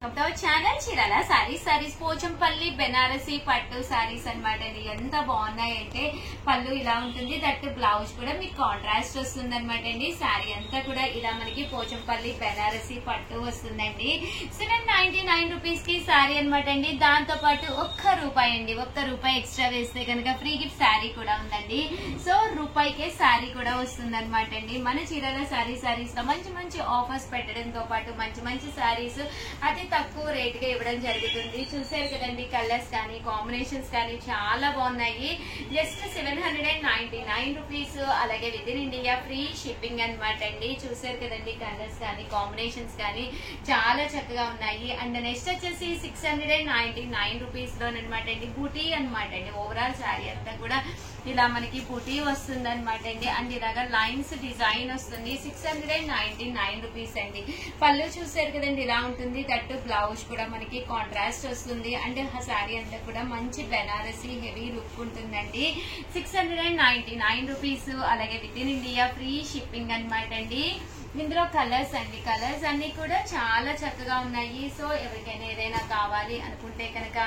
Channel Chirala saris Pochampally Banarasi పట్టు సారీస్ అన్నమాట అండి. ఎంత బాగున్నాయంటే పళ్ళు ఇలా ఉంటుంది, దట్ బ్లౌజ్ కూడా మీకు కాంట్రాస్ట్ వస్తుంది అనమాట అండి. శారీ అంతా కూడా ఇలా మనకి పోచంపల్లి బెనారసి పట్టు వస్తుందండి. 799 రూపీస్ కి శారీ అనమాట అండి. దాంతో పాటు ఒక్క రూపాయి ఎక్స్ట్రా వేస్తే కనుక ఫ్రీ గిఫ్ట్ శారీ కూడా ఉందండి. సో రూపాయికే శారీ కూడా వస్తుంది అనమాట అండి. మన చీరాల సారీస్ లో మంచి మంచి ఆఫర్స్ పెట్టడంతో పాటు మంచి మంచి శారీస్ అతి తక్కువ రేట్ గా ఇవ్వడం జరుగుతుంది. చూసారు కదండి, కలర్స్ కానీ కాంబినేషన్స్ కానీ చాలా బాగున్నాయి. Just 799 rupees. అలాగే within India free shipping అనమాట అండి. చూసారు కదండి, కలర్స్ కానీ కాంబినేషన్స్ కానీ చాలా చక్కగా ఉన్నాయి. అండ్ నెక్స్ట్ వచ్చేసి 699 రూపీస్ లోనమాట అండి. బూటీ అనమాట అండి. ఓవరాల్ శారీ అంతా కూడా ఇలా మనకి బూటీ వస్తుంది అనమాట అండి. అండ్ ఇలాగా లైన్స్ డిజైన్ వస్తుంది. 699 రూపీస్ అండి. పళ్ళు చూసారు కదండి, ఇలా ఉంటుంది. దట్టు బ్లౌజ్ కూడా మనకి కాంట్రాస్ట్ వస్తుంది. అండ్ శారీ అంతా కూడా మంచి బెనారసి హెవీ లుక్ ఉంటుందండి. 699 రూపీస్. అలాగే within India free shipping అనమాట అండి. ఇందులో కలర్స్ అండి, కలర్స్ అన్ని కూడా చాలా చక్కగా ఉన్నాయి. సో ఎవరికైనా ఏదైనా కావాలి అనుకుంటే కనుక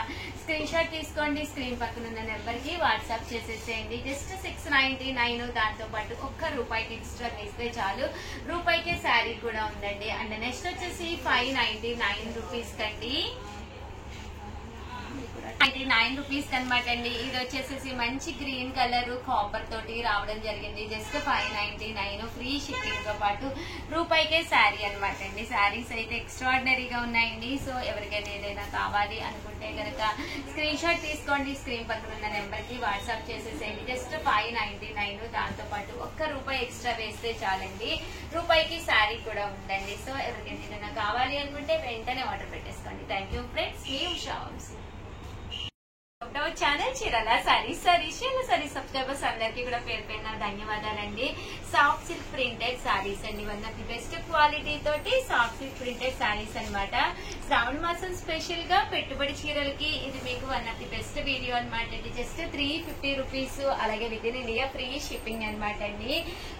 స్క్రీన్ షాట్ తీసుకోండి. స్క్రీన్ పక్కన ఉన్న నెంబర్ కి వాట్సాప్ చేసేసేయండి. జస్ట్ 699. దాంతో పాటు రూపాయికి ఎక్స్ట్రా వేస్తే చాలు, రూపాయికే శారీ కూడా ఉందండి. అండ్ నెక్స్ట్ వచ్చేసి 599 రూపీస్ కండి. 99 రూపీస్ అనమాట అండి. ఇది వచ్చేసి మంచి గ్రీన్ కలర్ కాపర్ తోటి రావడం జరిగింది. జస్ట్ 599 ఫ్రీ షిప్పింగ్ తో పాటు రూపాయికే శారీ అనమాట అండి. శారీస్ అయితే ఎక్స్ట్రాడినరీగా ఉన్నాయండి. సో ఎవరికైనా ఏదైనా కావాలి అనుకుంటే కనుక స్క్రీన్ షాట్ తీసుకోండి. స్క్రీన్ పక్కన ఉన్న నెంబర్ కి వాట్సాప్ చేసేసేయండి. జస్ట్ 599. దాంతో పాటు రూపాయి ఎక్స్ట్రా వేస్తే చాలండి, రూపాయికి శారీ కూడా ఉందండి. సో ఎవరికైనా ఏదైనా కావాలి అనుకుంటే వెంటనే ఆర్డర్ పెట్టేసుకోండి. Thank you friends. మీ Usha Vamsi. Channel Chirala sarees subscribers అందరికి కూడా పేరు పేరున ధన్యవాదాలండి. సాఫ్ట్ సిల్క్ ప్రింటెడ్ సారీస్ అండి. One of the best quality తోటి సాఫ్ట్ సిల్క్ ప్రింటెడ్ సారీస్ అనమాట. శ్రావణ మాసం స్పెషల్ గా పెట్టుబడి చీరలకి ఇది మీకు one of the best video అనమాట అండి. Just 350 rupees. అలాగే within India free shipping అనమాట అండి.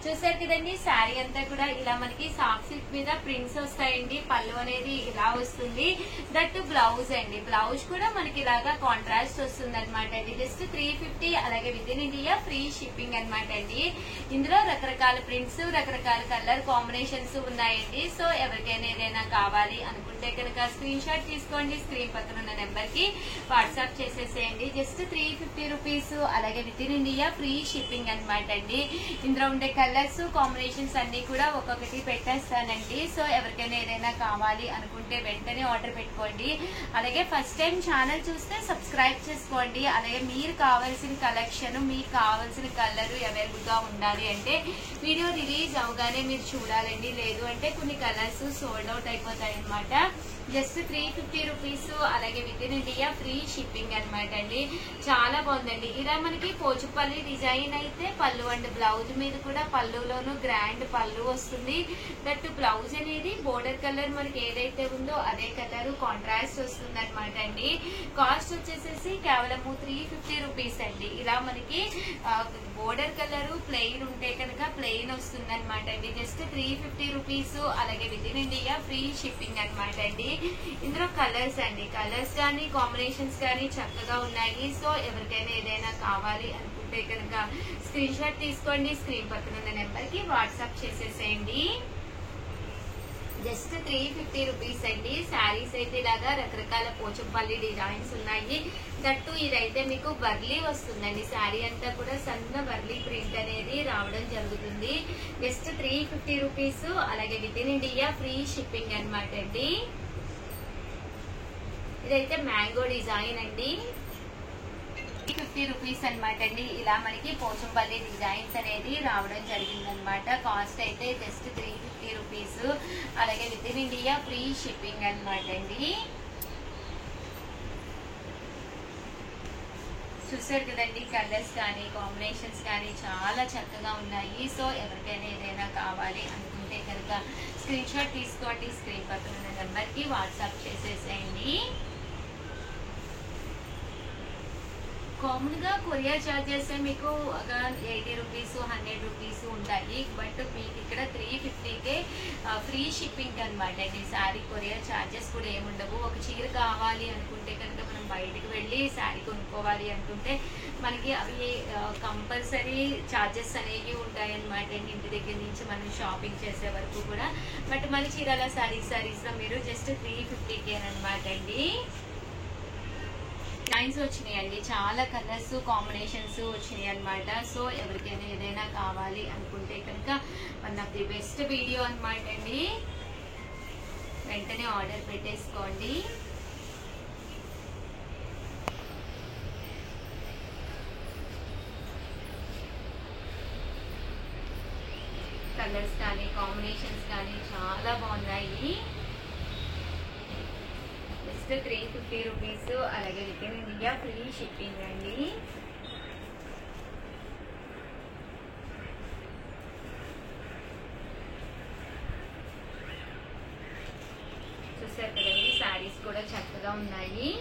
చూసారు కదండి, శారీ అంతా కూడా ఇలా మనకి సాఫ్ట్ సిల్క్ మీద ప్రింట్స్ వస్తాయండి. పళ్ళు అనేది ఇలా వస్తుంది. దట్ బ్లౌజ్ అండి. బ్లౌజ్ కూడా మనకి ఇలాగా కాంట్రాస్ట్ వస్తుంది అనమాట అండి. జస్ట్ 350. అలాగే within India free shipping అనమాట అండి. ఇందులో రకరకాల ప్రింట్స్, రకరకాల కలర్ కాంబినేషన్స్ ఉన్నాయండి. సో ఎవరికైనా ఏదైనా కావాలి అనుకుంటే కనుక స్క్రీన్ షాట్ తీసుకోండి. స్క్రీన్ పక్కన ఉన్న నెంబర్ కి వాట్సాప్ చేసేసేయండి. Just 350 rupees. అలాగే within India free shipping అనమాట అండి. ఇందులో ఉండే కలర్స్ కాంబినేషన్స్ అన్ని కూడా ఒక్కొక్కటి పెట్టేస్తానండి. సో ఎవరికైనా ఏదైనా కావాలి అనుకుంటే వెంటనే ఆర్డర్ పెట్టుకోండి. అలాగే ఫస్ట్ టైం ఛానల్ చూస్తే సబ్స్క్రైబ్ చేసుకోండి. అలాగే మీరు కావాల్సిన కలెక్షన్, మీకు కావాల్సిన కలర్ అవైలబుల్ గా ఉండాలి అంటే వీడియో రిలీజ్ అవగానే మీరు చూడాలండి. లేదు అంటే కొన్ని కలర్స్ సోల్డ్ అవుట్ అయిపోతాయి అనమాట. Just 350 rupees. అలాగే within India free shipping అనమాట అండి. చాలా బాగుందండి. ఇలా మనకి పోచుపల్లి డిజైన్ అయితే పళ్ళు అండ్ బ్లౌజ్ మీద కూడా పళ్ళులోను గ్రాండ్ పళ్ళు వస్తుంది. దట్ బ్లౌజ్ అనేది బోర్డర్ కలర్ మనకి ఏదైతే ఉందో అదే కలర్ కాంట్రాస్ట్ వస్తుంది అనమాట అండి. కాస్ట్ వచ్చేసేసి కేవలం 350 రూపీస్ అండి. ఇలా మనకి బోర్డర్ కలర్ ప్లెయిన్ ఉంటే కనుక ప్లెయిన్ వస్తుంది అనమాట అండి. Just 350 rupees. అలాగే within India free shipping అనమాట అండి. ఇందులో కలర్స్ అండి, కలర్స్ కానీ కాంబినేషన్స్ కానీ చక్కగా ఉన్నాయి. సో ఎవరికైనా ఏదైనా కావాలి అనుకుంటే కనుక స్క్రీన్ షాట్ తీసుకోండి. స్క్రీన్ పక్కన ఉన్న నెంబర్ కి వాట్సాప్ చేసేసేయండి. జస్ట్ 350 రూపీస్ అండి. శారీస్ అయితే ఇలాగా రకరకాల పోచంపల్లి డిజైన్స్ ఉన్నాయి. దట్టు ఇదైతే మీకు బర్లీ వస్తుందండి. శారీ అంతా కూడా సన్న బర్లీ ప్రింట్ అనేది రావడం జరుగుతుంది. Just 350 rupees. అలాగే within India free shipping అనమాట అండి. ఇదైతే మ్యాంగో డిజైన్ అండి. 50 రూపీస్ అనమాట అండి. ఇలా మనకి పోచంపల్లి డిజైన్స్ అనేది రావడం జరిగింది అనమాట. కాస్ట్ అయితే జస్ట్ 350 రూపీస్. అలాగే within India free shipping అనమాట అండి. చూసారు కదండి, కలర్స్ కానీ కాంబినేషన్స్ కానీ చాలా చక్కగా ఉన్నాయి. సో ఎవరికైనా ఏదైనా కావాలి అనుకుంటే కనుక స్క్రీన్ షాట్ తీసుకోండి. స్క్రీన్ పక్కన ఉన్న నెంబర్ కి వాట్సాప్ చేసేసేయండి. కామన్ గా కొరియర్ చార్జెస్ మీకు 80 రూపీస్ 100 రూపీస్ ఉంటాయి. బట్ మీకు ఇక్కడ 350కే ఫ్రీ షిప్పింగ్ అనమాట అండి. శారీ కొరియర్ చార్జెస్ కూడా ఏముండవు. ఒక చీర కావాలి అనుకుంటే కనుక మనం బయటకు వెళ్ళి శారీ కొనుక్కోవాలి అనుకుంటే మనకి అవి కంపల్సరీ చార్జెస్ అనేవి ఉంటాయి అనమాట అండి, ఇంటి దగ్గర నుంచి మనం షాపింగ్ చేసే వరకు కూడా. బట్ మన చీరాల శారీస్ లో మీరు జస్ట్ 350కే అనమాట అండి. లైన్స్ వచ్చినాయండి, చాలా కలర్స్ కాంబినేషన్స్ వచ్చినాయి అనమాట. సో ఎవరికైనా ఏదైనా కావాలి అనుకుంటే కనుక one of the best video అనమాట అండి. వెంటనే ఆర్డర్ పెట్టేసుకోండి. కలర్స్ కానీ కాంబినేషన్స్ కానీ చాలా బాగున్నాయి. జస్ట్ 350 రూపీస్, అలాగే within India free shipping అండి. చూసారు కదండి, శారీస్ కూడా చక్కగా ఉన్నాయి.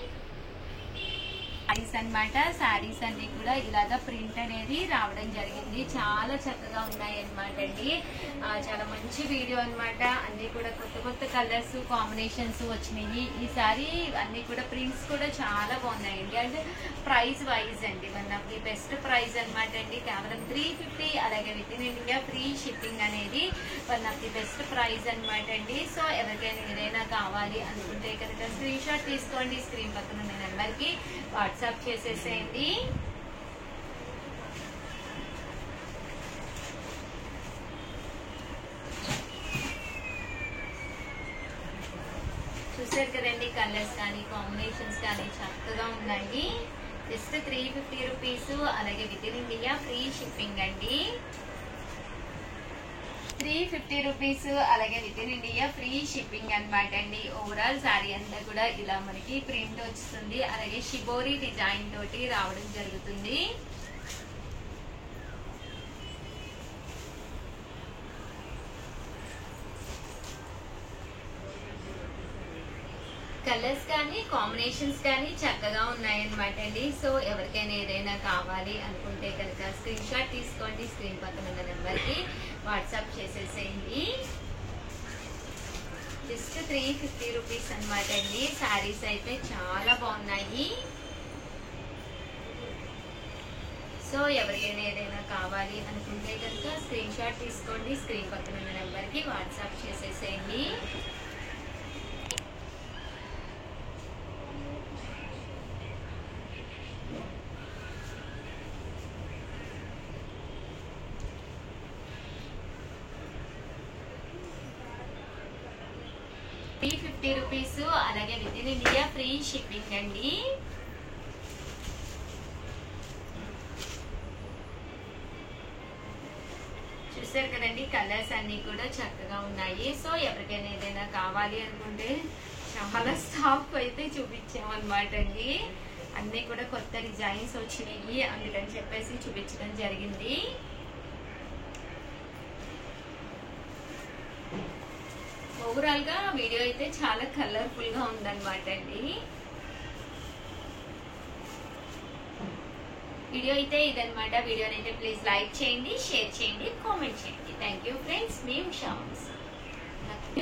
శారీస్ అనమాట. శారీస్ అన్ని కూడా ఇలాగా ప్రింట్ అనేది రావడం జరిగింది. చాలా చక్కగా ఉన్నాయి అనమాట అండి. చాలా మంచి వీడియో అనమాట. అన్ని కూడా కొత్త కొత్త కలర్స్ కాంబినేషన్స్ వచ్చినాయి. ఈ సారీ అన్ని కూడా ప్రింట్స్ కూడా చాలా బాగున్నాయండి. అండ్ ప్రైస్ వైజ్ అండి one of the best price అనమాట అండి. కేవలం 350, అలాగే within India free shipping అనేది one of the best price అనమాట అండి. సో ఎవరికైనా ఏదైనా కావాలి అనుకుంటే కనుక స్క్రీన్ షాట్ తీసుకోండి. స్క్రీన్ పక్కన ఉన్న నెంబర్కి వాట్సాప్ చేసేసేయండి. చూసారు కదండి, కలర్స్ కానీ కాంబినేషన్స్ కానీ చక్కగా ఉన్నాయి. జస్ట్ 350 రూపీస్, అలాగే within India free shipping అండి. 350 రూపీస్, అలాగే within India free shipping అనమాట అండి. ఓవరాల్ శారీ అంతా కూడా ఇలా మనకి ప్రింట్ వస్తుంది, అలాగే షిబోరి డిజైన్ తోటి రావడం జరుగుతుంది. కలర్స్ కానీ కాంబినేషన్స్ కానీ చక్కగా ఉన్నాయన్నమాట అండి. సో ఎవరికైనా ఏదైనా కావాలి అనుకుంటే కనుక స్క్రీన్ షాట్ తీసుకోండి. స్క్రీన్ పక్కన ఉన్న నెంబర్కి వాట్సాప్ చేసేసేయండి. జస్ట్ 350 రూపీస్ అనమాట అండి. శారీస్ అయితే చాలా బాగున్నాయి. సో ఎవరికైనా ఏదైనా కావాలి అనుకుంటే కనుక స్క్రీన్ షాట్ తీసుకోండి. స్క్రీన్ పక్కన ఉన్న నెంబర్కి వాట్సాప్ చేసేసేయండి. రూపీస్, అలాగే within India free shipping అండి. చూసారు కదండి, కలర్స్ అన్ని కూడా చక్కగా ఉన్నాయి. సో ఎవరికైనా ఏదైనా కావాలి అనుకుంటే చాలా స్టాక్ అయితే చూపించామన్నమాట అండి. అన్ని కూడా కొత్త డిజైన్స్ వచ్చినాయి, అందుకని చెప్పేసి చూపించడం జరిగింది. ఓవరాల్ గా వీడియో అయితే చాలా కలర్ఫుల్ గా ఉందన్నమాట అండి. వీడియో అయితే ఇదన్నమాట. వీడియోని అయితే ప్లీజ్ లైక్ చేయండి, షేర్ చేయండి, కామెంట్ చేయండి. Thank you friends. మీ ఉషా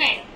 మేడం.